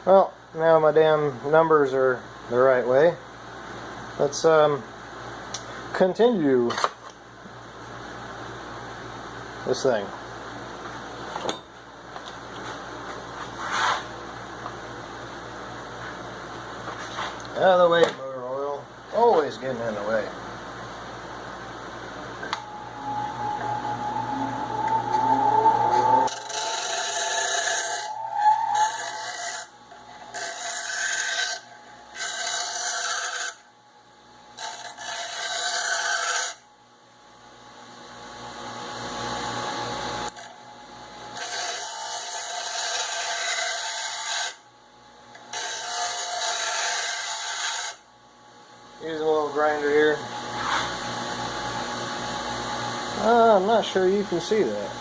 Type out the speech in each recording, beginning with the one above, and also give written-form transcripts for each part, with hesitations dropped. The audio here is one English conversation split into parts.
Well, now my damn numbers are the right way. Let's continue this thing. Out of the way, motor oil. Always getting in the way. Using a little grinder here. I'm not sure you can see that.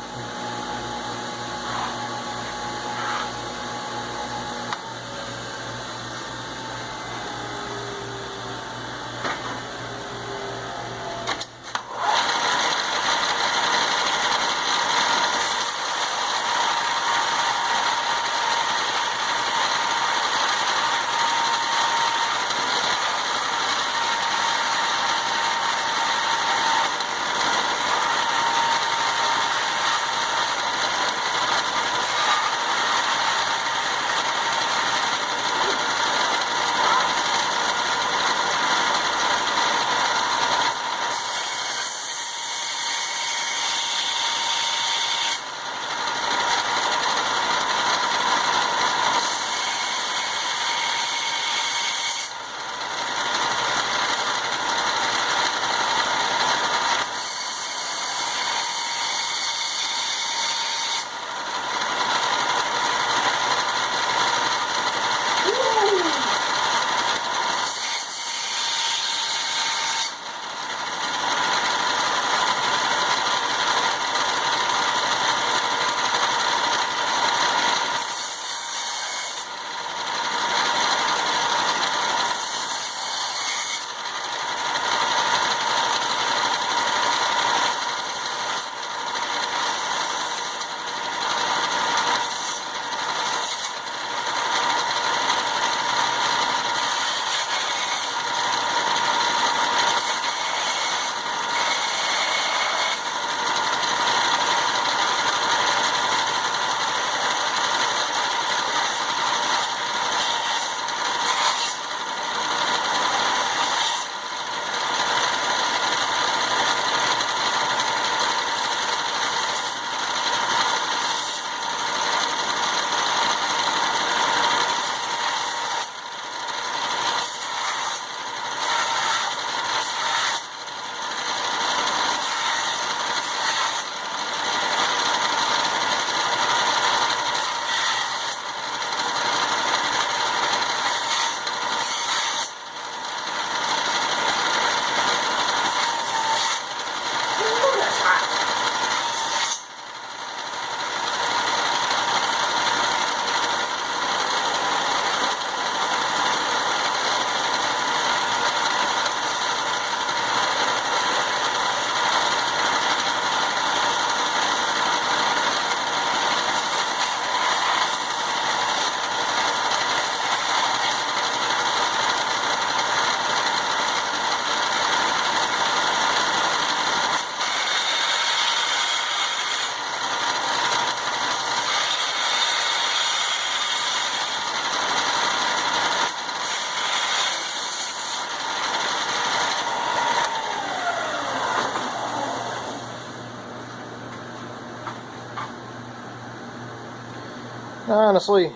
Honestly,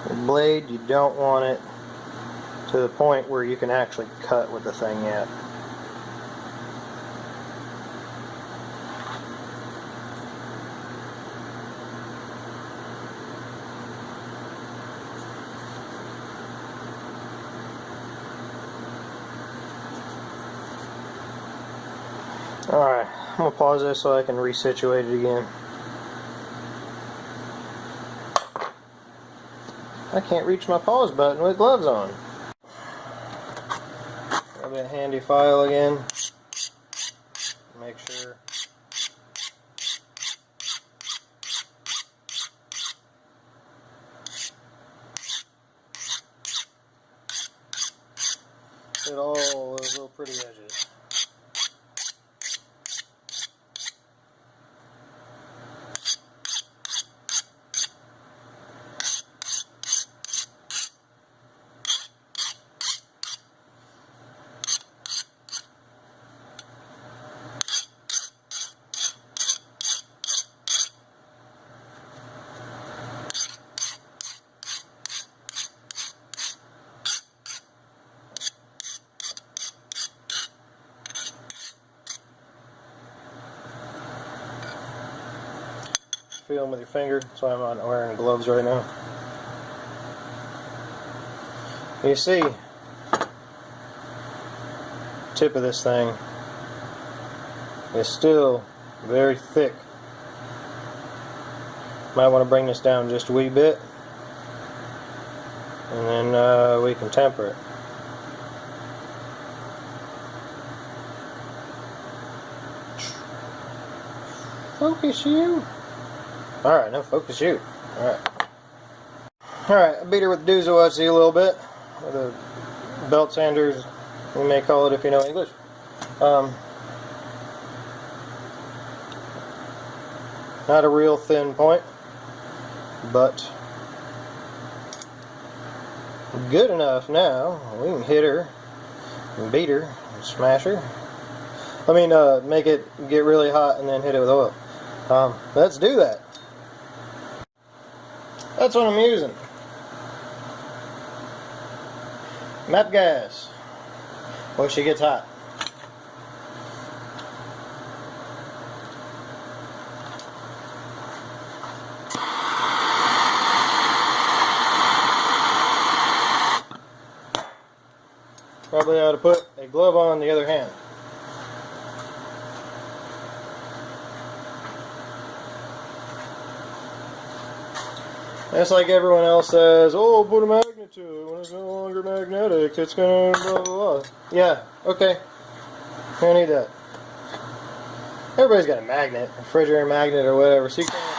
the blade, you don't want it to the point where you can actually cut with the thing yet. Alright, I'm going to pause this so I can resituate it again. I can't reach my pause button with gloves on. Grab that handy file again. Make sure. Get all those little pretty edges. Feel them with your finger. That's why I'm not wearing gloves right now. You see, tip of this thing is still very thick. Might want to bring this down just a wee bit, and then we can temper it. Focus you. Alright, no, focus you. Alright. Alright, I beat her with Duzawazi a little bit. With a belt sanders, you may call it if you know English. Not a real thin point, but good enough now. We can hit her and beat her and smash her. I mean, make it get really hot and then hit it with oil. Let's do that. That's what I'm using. MAP gas. When she gets hot. Probably ought to put a glove on the other hand. That's like everyone else says, oh, put a magnet to it. When it's no longer magnetic, it's gonna blah, blah, blah. Yeah, okay. I don't need that. Everybody's got a magnet, a refrigerator magnet or whatever, so you can't do that.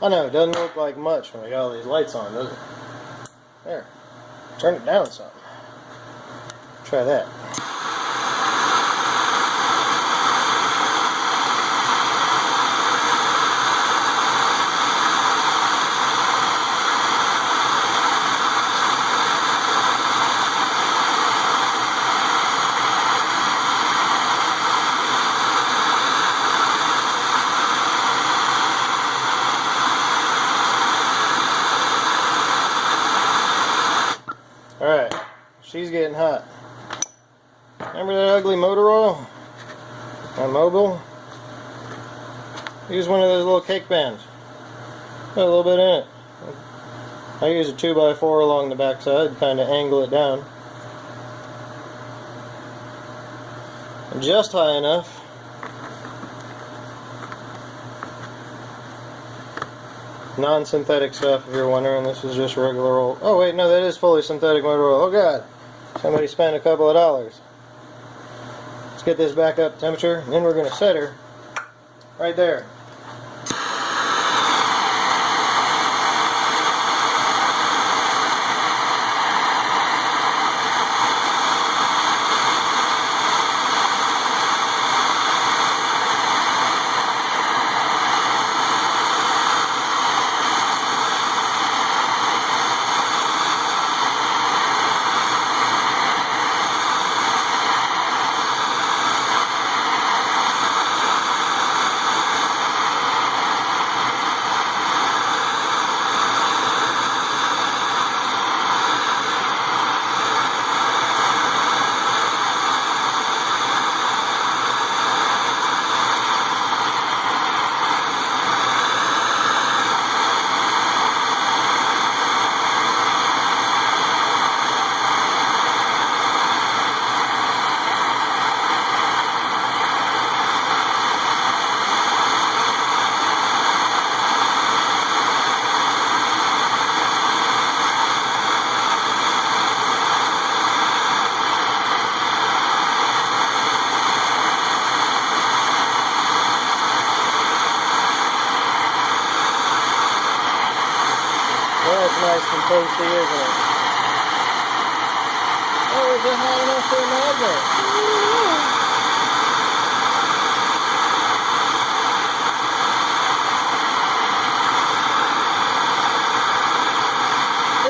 I know, it doesn't look like much when we got all these lights on, does it? There. Turn it down some. Try that. Alright, she's getting hot. Remember that ugly motor oil? My Mobil? Use one of those little cake bands. Got a little bit in it. I use a 2x4 along the back side, kind of angle it down. Just high enough. Non-synthetic stuff, if you're wondering. This is just regular oil. Oh wait, no, that is fully synthetic motor oil. Oh god, somebody spent a couple of dollars. Let's get this back up temperature, and then we're going to set her right there. that's nice and toasty, isn't it? Oh, is it hot enough for a magnet?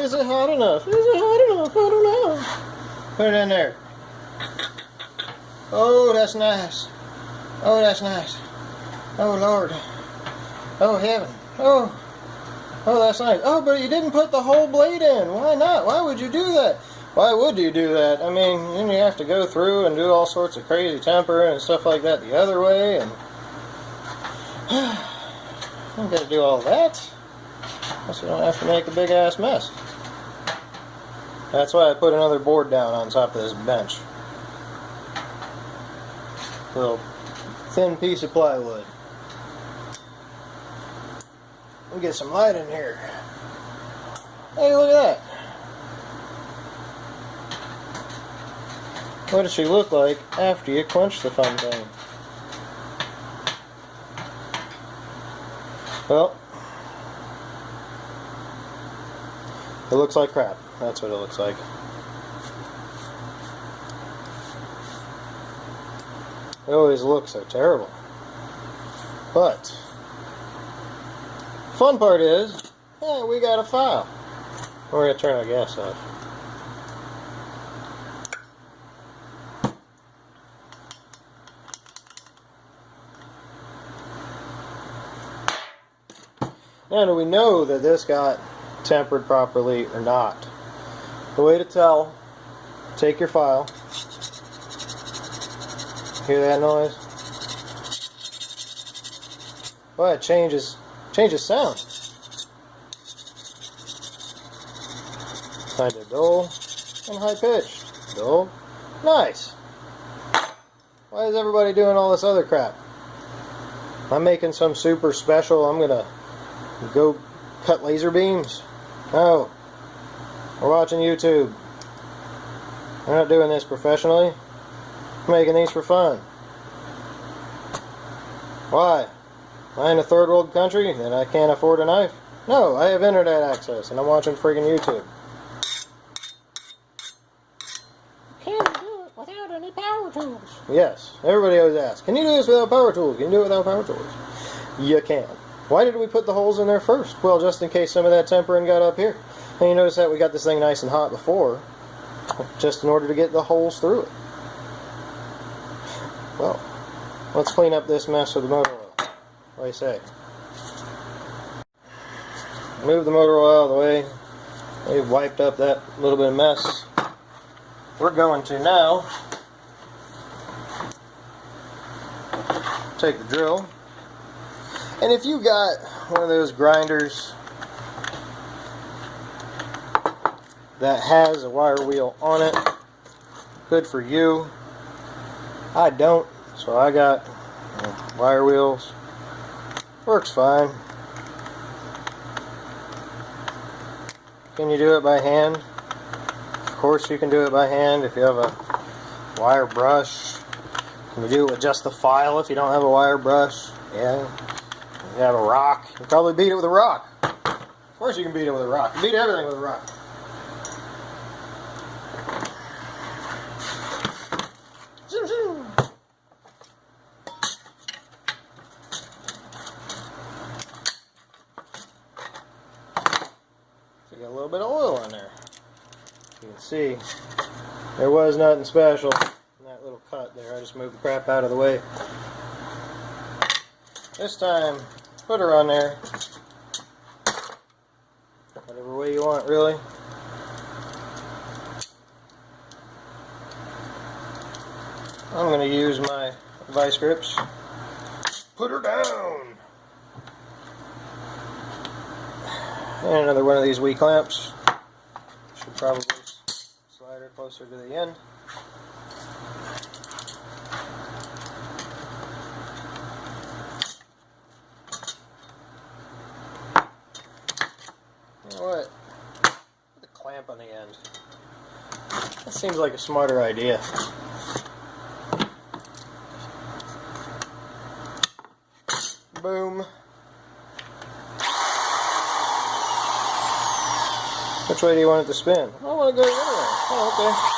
Is it hot enough? Is it hot enough? I don't know. Put it in there. Oh, that's nice. Oh, that's nice. Oh, Lord. Oh, heaven. Oh, that's nice. Oh, but you didn't put the whole blade in. Why not? Why would you do that? Why would you do that? I mean, then you have to go through and do all sorts of crazy tempering and stuff like that the other way, and I'm going to do all that. So I don't have to make a big ass mess. That's why I put another board down on top of this bench. A little thin piece of plywood. Let me get some light in here. Hey, look at that. What does she look like after you quench the fun thing? Well, it looks like crap. That's what it looks like. It always looks so terrible. But fun part is, yeah, we got a file. We're going to turn our gas off. Now, do we know that this got tempered properly or not? The way to tell, take your file. Hear that noise? Well, it changes sound. Kind of dull and high pitched. Dull. Nice. Why is everybody doing all this other crap? I'm making some super special. I'm gonna go cut laser beams. No. We're watching YouTube. We're not doing this professionally. I'm making these for fun. Why? Am I in a third world country that I can't afford a knife? No, I have internet access and I'm watching friggin' YouTube. Can you do it without any power tools? Yes. Everybody always asks, can you do this without power tools? Can you do it without power tools? You can. Why did we put the holes in there first? Well, just in case some of that tempering got up here. And you notice that we got this thing nice and hot before, just in order to get the holes through it. Well, let's clean up this mess with the motor oil. What do you say? Move the motor oil out of the way. We've wiped up that little bit of mess. We're going to now take the drill. And if you got one of those grinders that has a wire wheel on it, good for you. I don't, so I got wire wheels. Works fine. Can you do it by hand? Of course you can do it by hand if you have a wire brush. Can you do it with just the file if you don't have a wire brush? Yeah. If you have a rock, you can probably beat it with a rock. Of course you can beat it with a rock. You beat everything with a rock. Zoom, zoom. So you got a little bit of oil in there. You can see there was nothing special in that little cut there. I just moved the crap out of the way. This time, put her on there. Whatever way you want, really. I'm going to use my vice grips. Put her down. And another one of these weak clamps. Should probably slide her closer to the end. You know what? Put the clamp on the end. That seems like a smarter idea. Boom. Which way do you want it to spin? I want to go the other way. Oh, okay.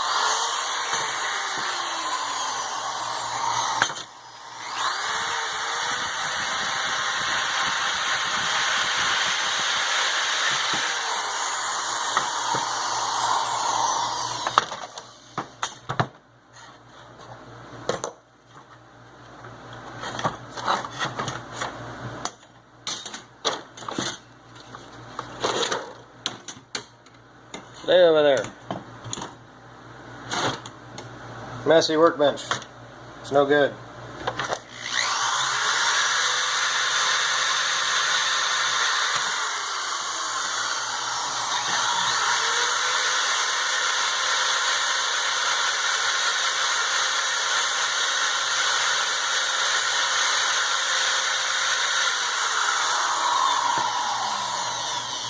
Stay over there. Messy workbench. It's no good.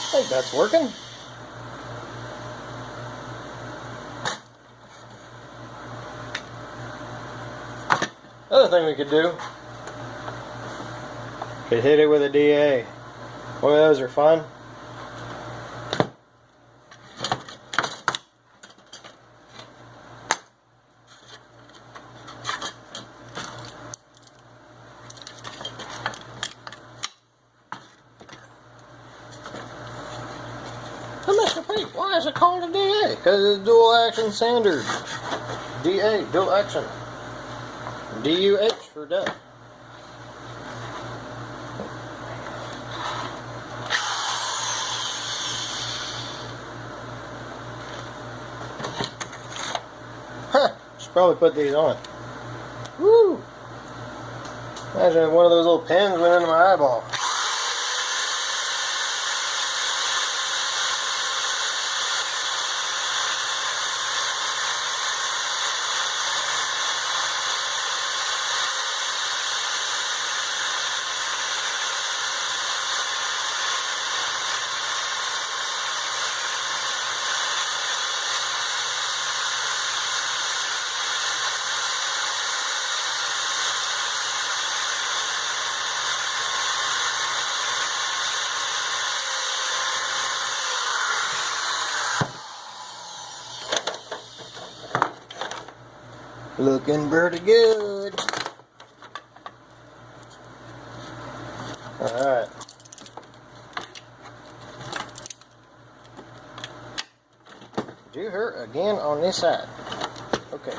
I think that's working. Other thing we could do, could hit it with a DA. Boy, those are fun. Mr. Pete, why is it called a DA? Because it's dual action sander. DA, dual action. DUH for death. Huh, should probably put these on. Woo! Imagine if one of those little pins went into my eyeball. Looking pretty good. Alright. Do her again on this side. Okay.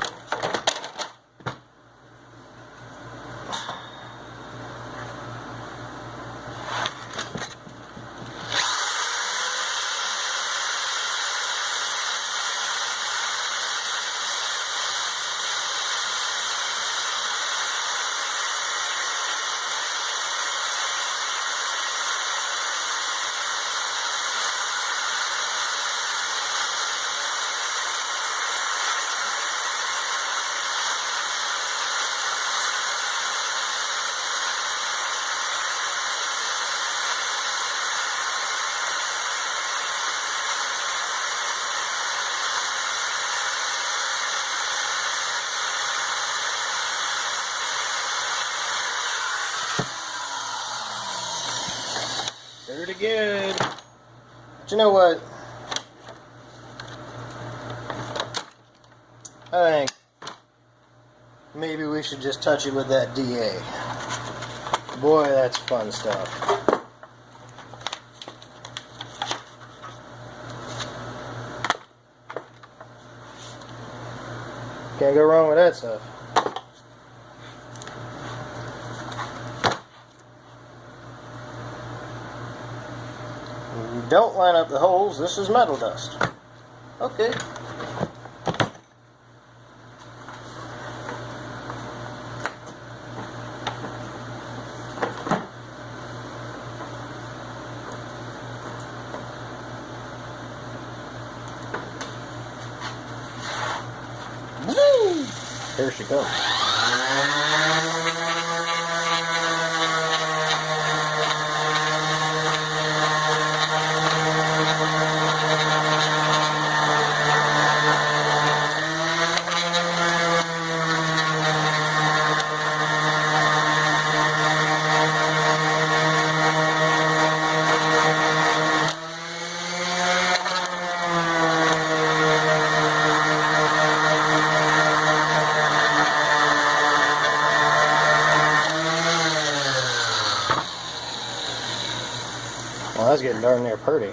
Pretty good. But you know what? I think maybe we should just touch it with that DA. Boy, that's fun stuff. Can't go wrong with that stuff. Don't line up the holes. This is metal dust. Okay. Woo! Here she comes. that's getting darn near pretty.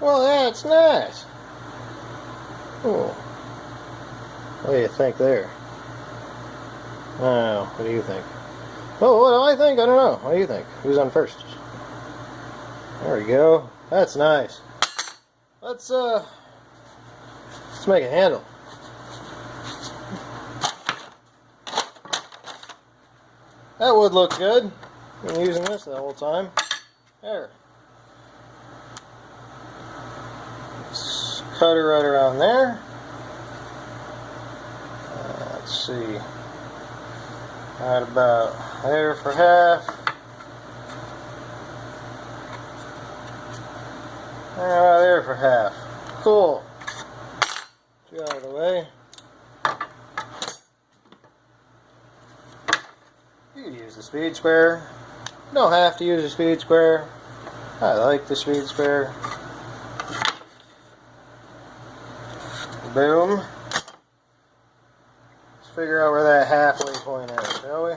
Well, that's nice. Cool. What do you think there? I don't know. What do you think? Oh, what do I think? I don't know. What do you think? Who's on first? There we go. That's nice. Let's make a handle. That would look good. Been using this the whole time. There. Let's cut her right around there. Let's see. Right about there for half. Right there for half. Cool. Get out of the way. You can use the speed square. You don't have to use a speed square. I like the speed square. Boom. Let's figure out where that halfway point is, shall we?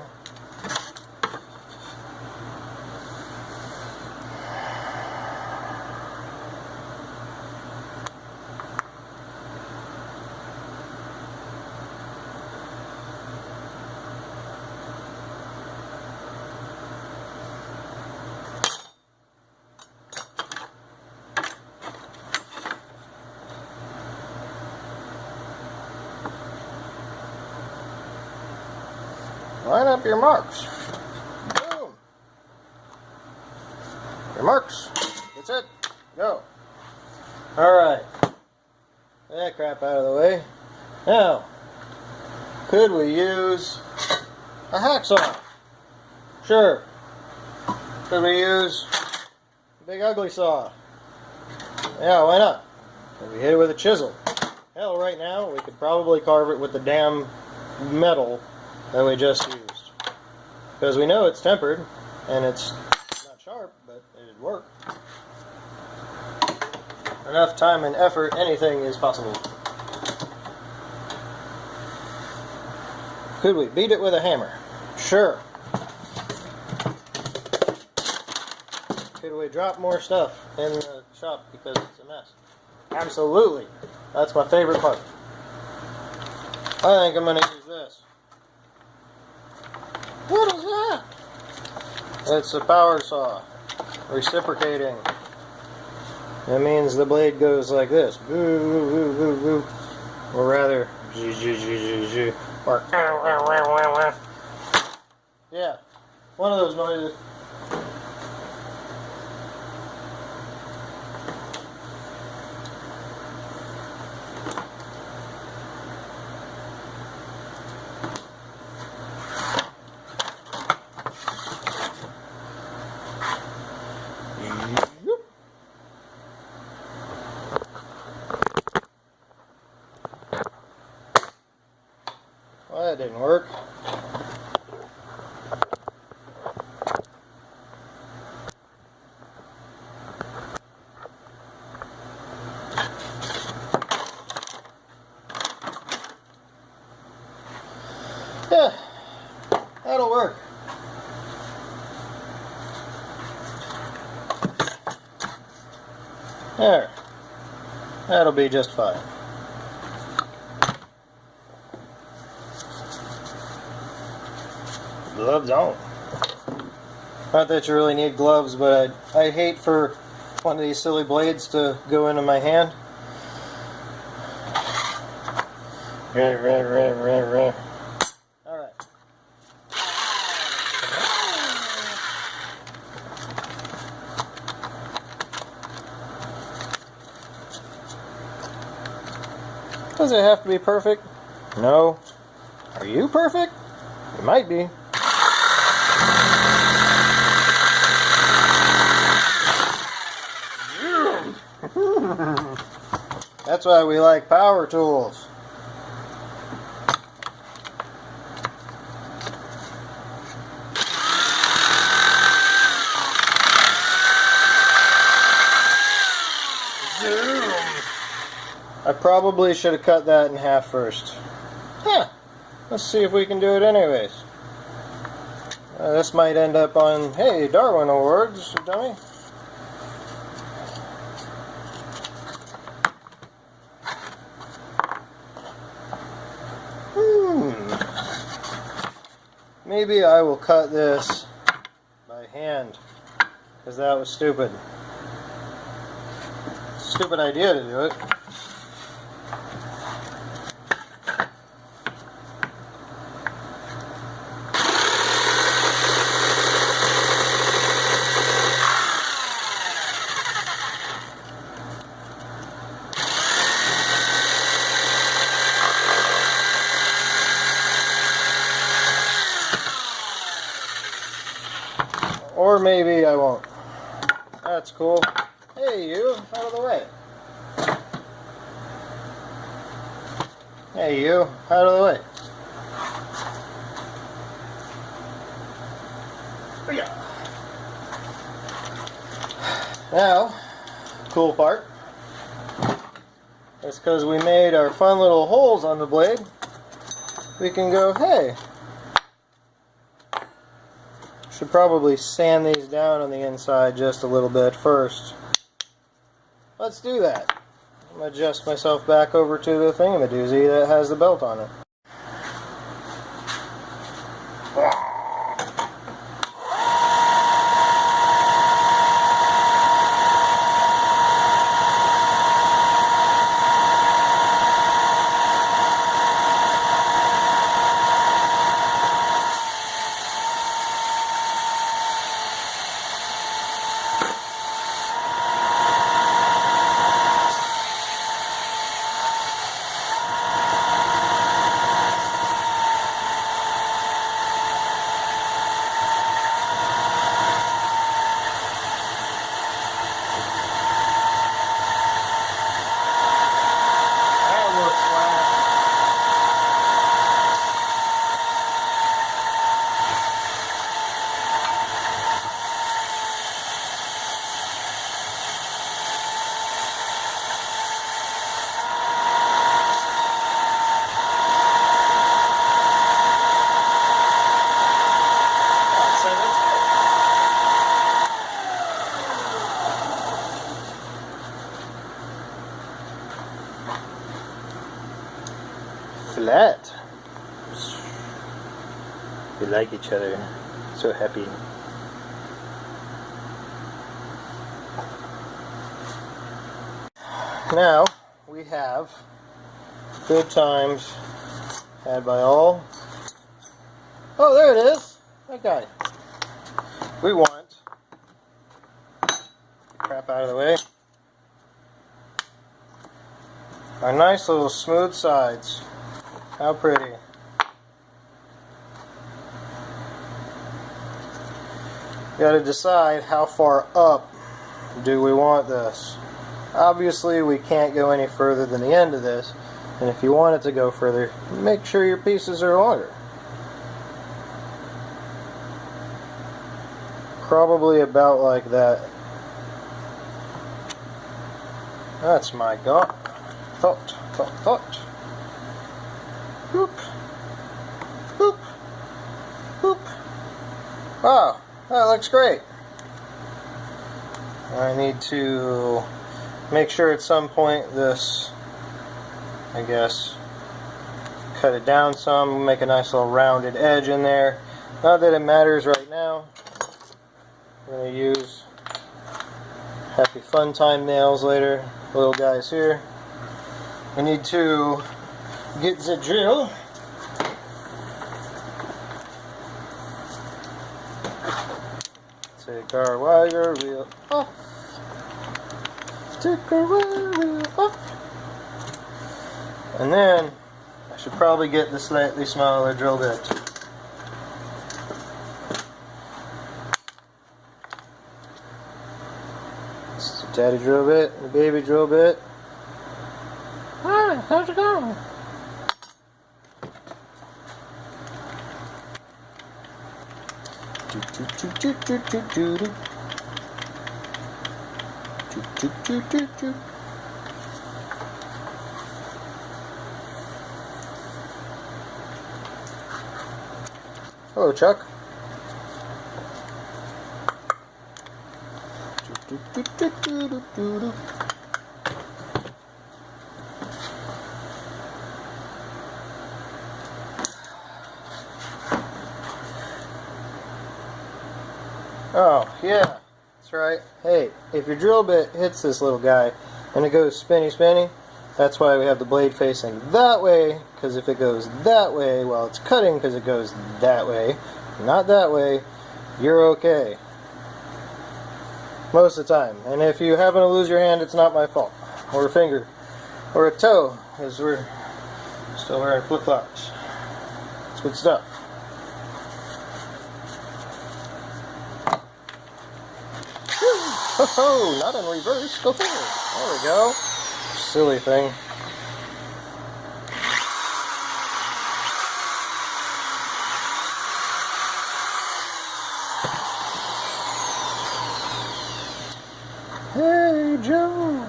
Line up your marks. Boom. Your marks. That's it. Go. Alright. That crap out of the way. Now, could we use a hacksaw? Sure. Could we use a big ugly saw? Yeah, why not? Could we hit it with a chisel? Hell, right now, we could probably carve it with the damn metal that we just used. Because we know it's tempered, and it's not sharp, but it'd work. Enough time and effort, anything is possible. Could we beat it with a hammer? Sure. Could we drop more stuff in the shop because it's a mess? Absolutely. That's my favorite part. I think I'm going to use this. What is that? It's a power saw. Reciprocating. That means the blade goes like this. Boo, boo, boo, boo, boo. Or rather, or yeah, one of those noises. Well, that didn't work. Yeah, that'll work. There. That'll be just fine. Gloves on. Not that you really need gloves, but I hate for one of these silly blades to go into my hand. Alright. Does it have to be perfect? No. Are you perfect? You might be. That's why we like power tools. I probably should have cut that in half first. Huh. Let's see if we can do it anyways. This might end up on, hey, Darwin Awards, dummy. Maybe I will cut this by hand, because that was stupid. Stupid idea to do it. Or maybe I won't. That's cool. Hey, you, out of the way. Hey, you, out of the way. Now, cool part. That's because we made our fun little holes on the blade. We can go, hey. Should probably sand these down on the inside just a little bit first. Let's do that. I'm going to adjust myself back over to the thingamadoozie that has the belt on it. Flat. We like each other. So happy. Now we have good times had by all. Oh, there it is. That guy. We want crap out of the way. Our nice little smooth sides. How pretty. Got to decide how far up do we want this. Obviously we can't go any further than the end of this, and if you want it to go further, make sure your pieces are longer. Probably about like that. That's my thought. Boop. Boop. Boop. Wow, that looks great. I need to make sure at some point this, I guess, cut it down some, make a nice little rounded edge in there. Not that it matters right now. I'm going to use Happy Fun Time nails later. Little guys here. We need to get the drill. Take our wire wheel off. Take our wire wheel off. And then I should probably get the slightly smaller drill bit. This is the daddy drill bit, the baby drill bit. Hi, how's it going? Hello, Chuck. Oh, yeah, that's right. Hey, if your drill bit hits this little guy and it goes spinny spinny, that's why we have the blade facing that way, because if it goes that way while it's cutting because it goes that way, not that way, you're okay. Most of the time. And if you happen to lose your hand, it's not my fault. Or a finger. Or a toe, as we're still wearing flip-flops. It's good stuff. Oh, not in reverse. Go forward. There we go. Silly thing. Hey, Joe.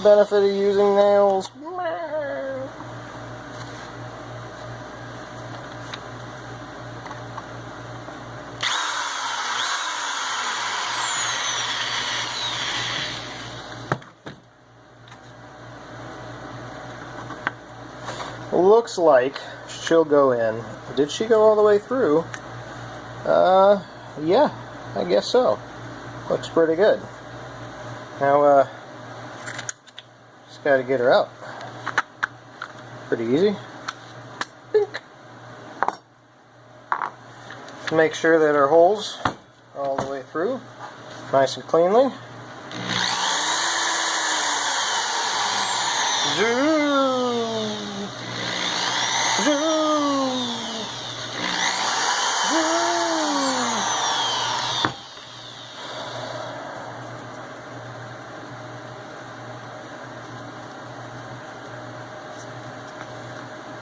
Benefit of using nails. Looks like she'll go in. Did she go all the way through? Yeah, I guess so. Looks pretty good. Now, just gotta get her out. Pretty easy. Bink. Make sure that our holes are all the way through, nice and cleanly.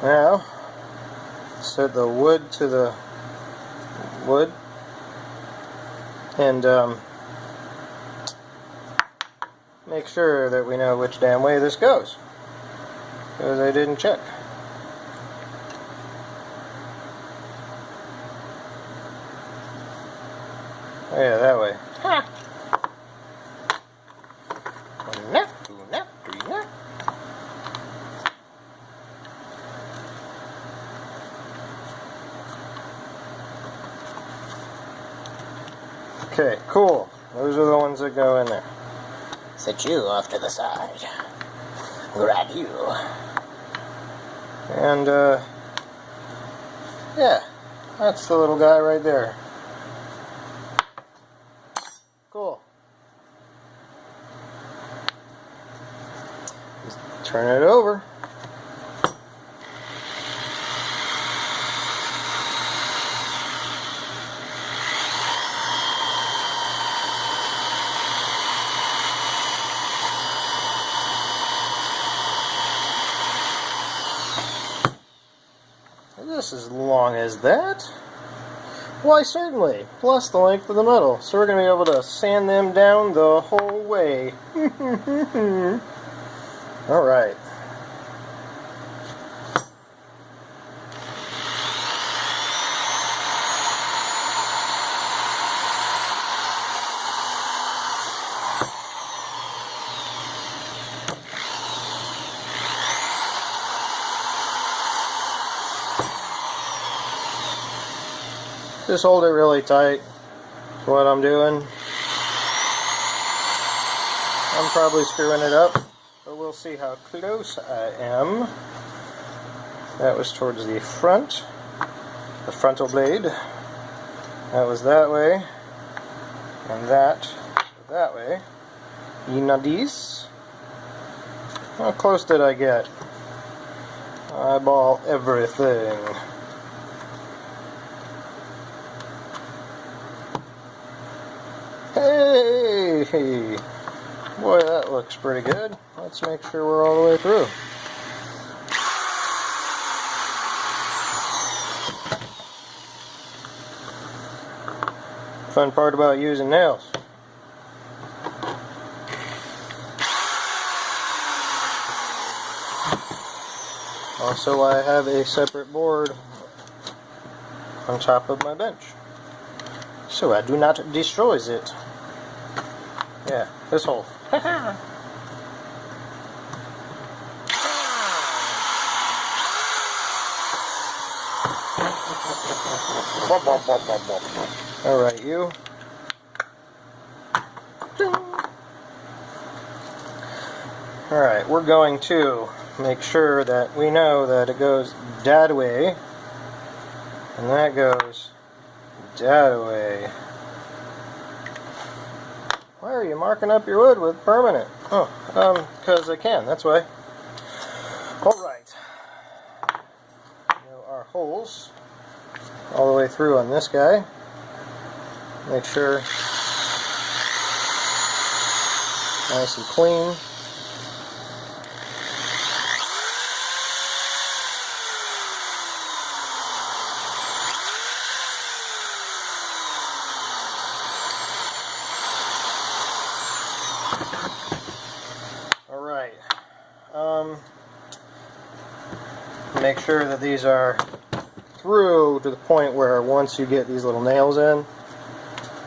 Now, set the wood to the wood and make sure that we know which damn way this goes, because I didn't check. Oh yeah, that way. Ha! Okay, cool. Those are the ones that go in there. Set you off to the side. Grab you. And, yeah, that's the little guy right there. Cool. Just turn it over. This is as long as that. Why, certainly. Plus the length of the metal. So we're going to be able to sand them down the whole way. Alright. Just hold it really tight. That's what I'm doing. I'm probably screwing it up, but we'll see how close I am. That was towards the front, the frontal blade. That was that way, and that way. Inadis. How close did I get? Eyeball everything. Hey! Boy, that looks pretty good. Let's make sure we're all the way through. Fun part about using nails. Also, I have a separate board on top of my bench, so I do not destroy it. Yeah, this hole. Alright, you. Alright, we're going to make sure that we know that it goes that way, and that goes that way. Why are you marking up your wood with permanent? Oh, because I can, that's why. Alright. Now our holes all the way through on this guy. Make sure nice and clean. Alright. Make sure that these are through to the point where once you get these little nails in,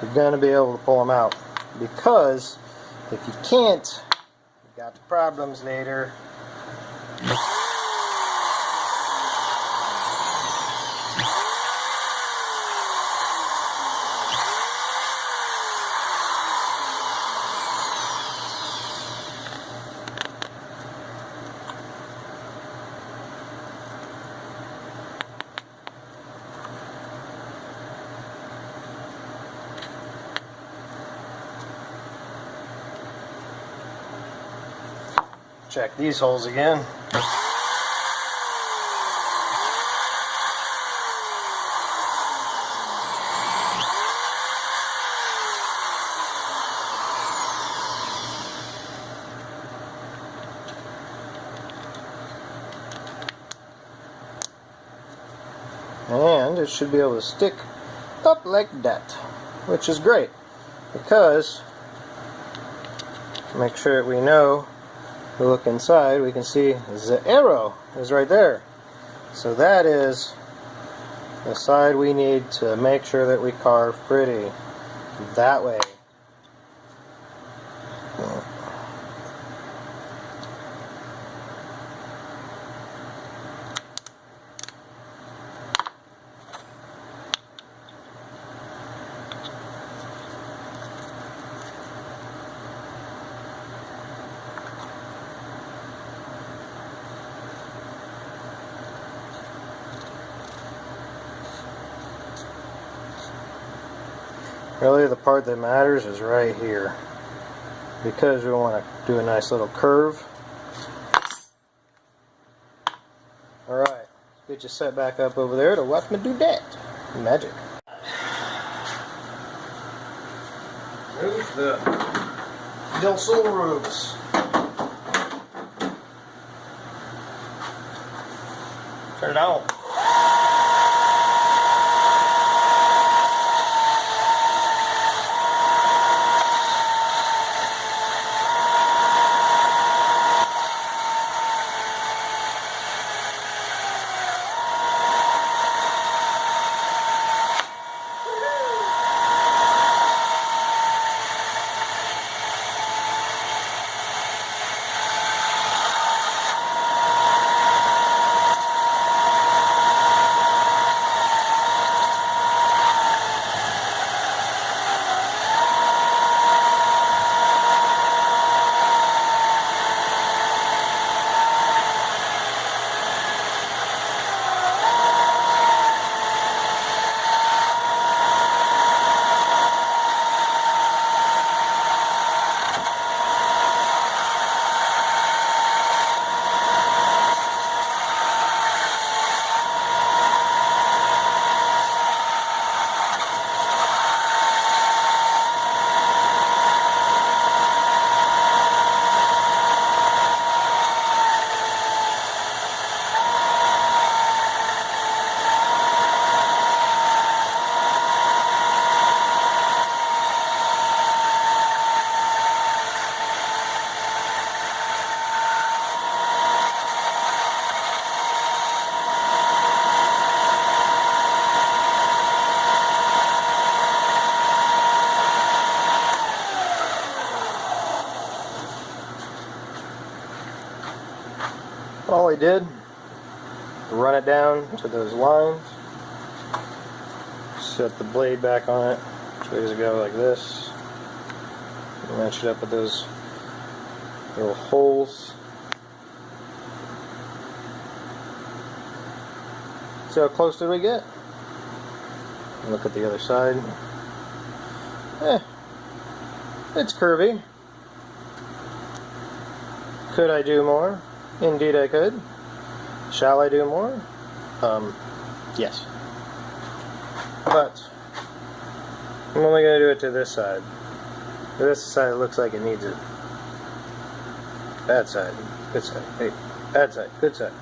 you're going to be able to pull them out. Because if you can't, you've got the problems later. Check these holes again. And it should be able to stick up like that, which is great, because make sure that we know, we look inside, we can see the arrow is right there. So that is the side we need to make sure that we carve pretty. That way. Really, the part that matters is right here, because we want to do a nice little curve. Alright, get you set back up over there to watch me do that. Magic. Move the Del Sol roofs. Turn it on. all I did, run it down to those lines, set the blade back on it, which way does it go, like this, match it up with those little holes. See how close did we get? Look at the other side. It's curvy. Could I do more? Indeed I could. Shall I do more? Yes. But I'm only going to do it to this side. This side looks like it needs it. Bad side. Good side. Hey, bad side. Good side.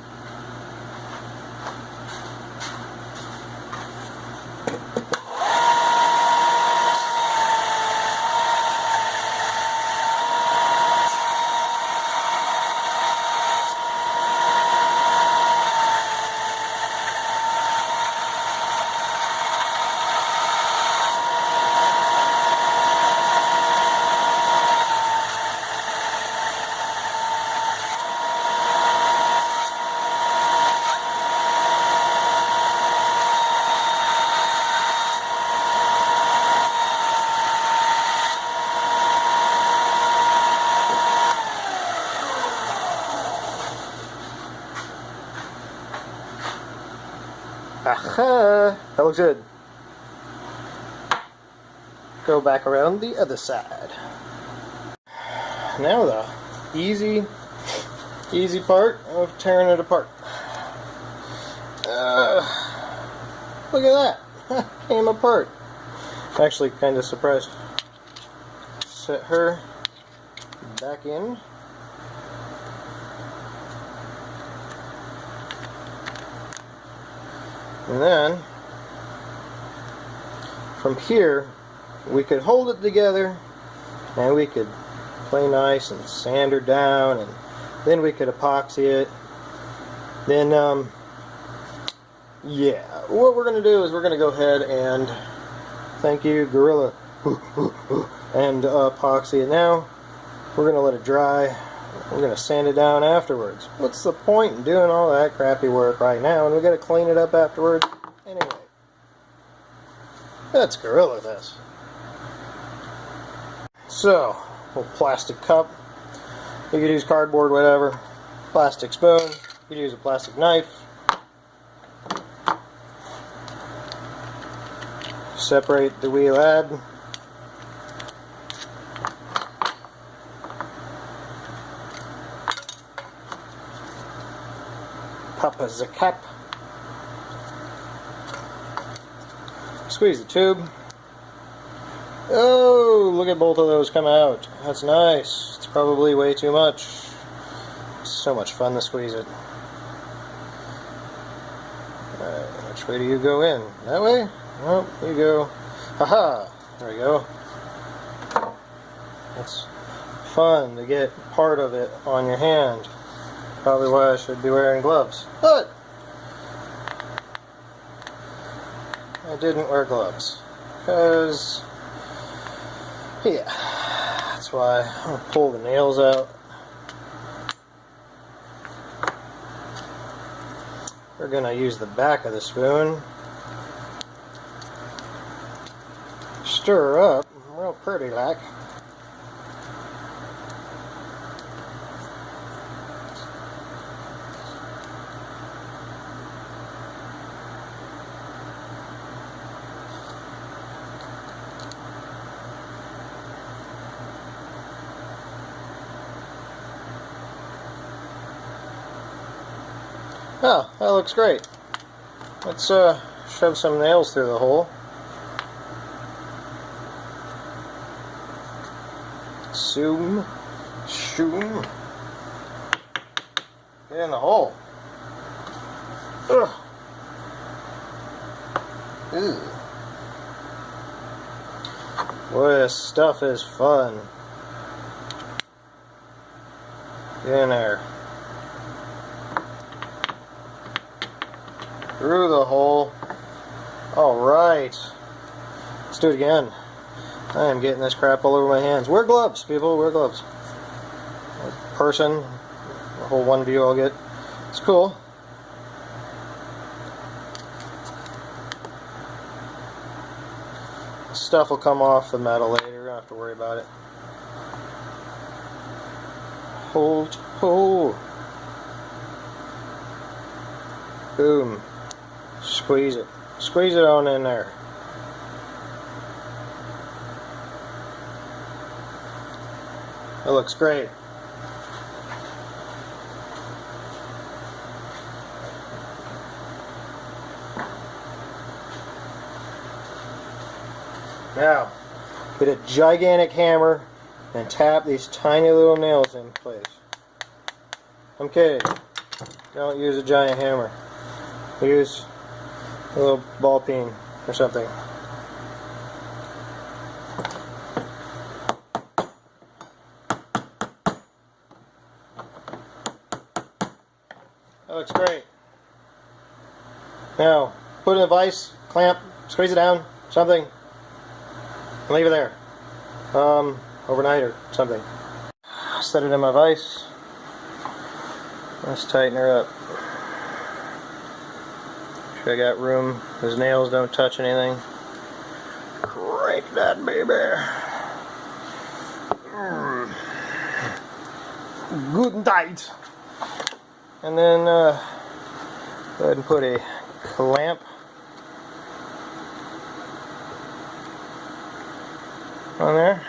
Aha! That looks good. Go back around the other side. Now the easy part of tearing it apart. Look at that! Came apart. Actually, kind of surprised. Set her back in. And then, from here, we could hold it together, and we could play nice and sand her down, and then we could epoxy it. Then, yeah, what we're going to do is we're going to go ahead and, thank you, Gorilla, and epoxy it now. We're going to let it dry. We're going to sand it down afterwards. What's the point in doing all that crappy work right now, and we got to clean it up afterwards? Anyway, that's Gorilla this. So, little plastic cup. You could use cardboard, whatever. Plastic spoon. You could use a plastic knife. Separate the wee lad. Papa the cap. Squeeze the tube. Oh, look at both of those come out. That's nice. It's probably way too much. It's so much fun to squeeze it. Alright, which way do you go in? That way? Well, you go. Haha! There we go. It's fun to get part of it on your hand. Probably why I should be wearing gloves. But I didn't wear gloves. Because, yeah, that's why I'm going to pull the nails out. We're going to use the back of the spoon. Stir her up real pretty like. Oh, that looks great. Let's shove some nails through the hole. Zoom. Shoom. Get in the hole. Ugh. Ew. Boy, this stuff is fun. Get in there. Through the hole. Alright. Let's do it again. I am getting this crap all over my hands. Wear gloves, people. Wear gloves. A person, the whole one view I'll get. It's cool. Stuff will come off the metal later. You don't have to worry about it. Hold, hold. Boom. Squeeze it. Squeeze it on in there. It looks great. Now, get a gigantic hammer and tap these tiny little nails in place. I'm kidding. Don't use a giant hammer. Use a little ball peen or something. That looks great. Now, put it in a vise, clamp, squeeze it down, something, and leave it there. Overnight or something. Set it in my vise. Let's tighten her up. Make sure I got room. Those nails don't touch anything. Crank that baby. Good and tight. And then go ahead and put a clamp on there.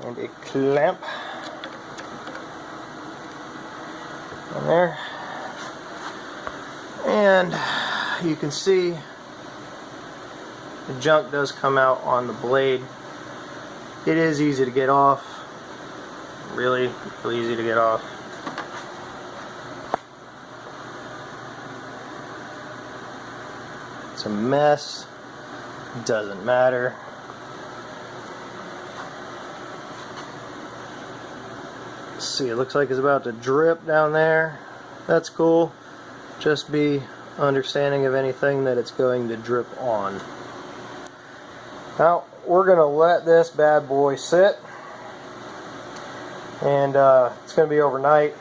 And a clamp on there. And you can see the junk does come out on the blade. It is easy to get off. Really, really easy to get off. It's a mess. Doesn't matter. See, it looks like it's about to drip down there. That's cool. Just be understanding of anything that it's going to drip on. Now we're gonna let this bad boy sit, and it's gonna be overnight.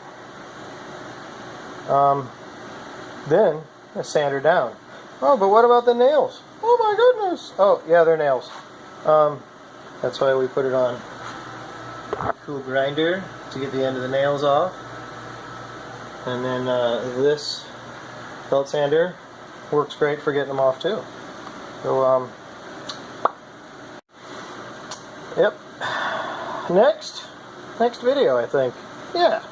Then I sand her down. Oh, but what about the nails? Oh my goodness! Oh yeah, they're nails. That's why we put it on cool grinder to get the end of the nails off. And then this belt sander works great for getting them off too. So yep. Next video, I think. Yeah.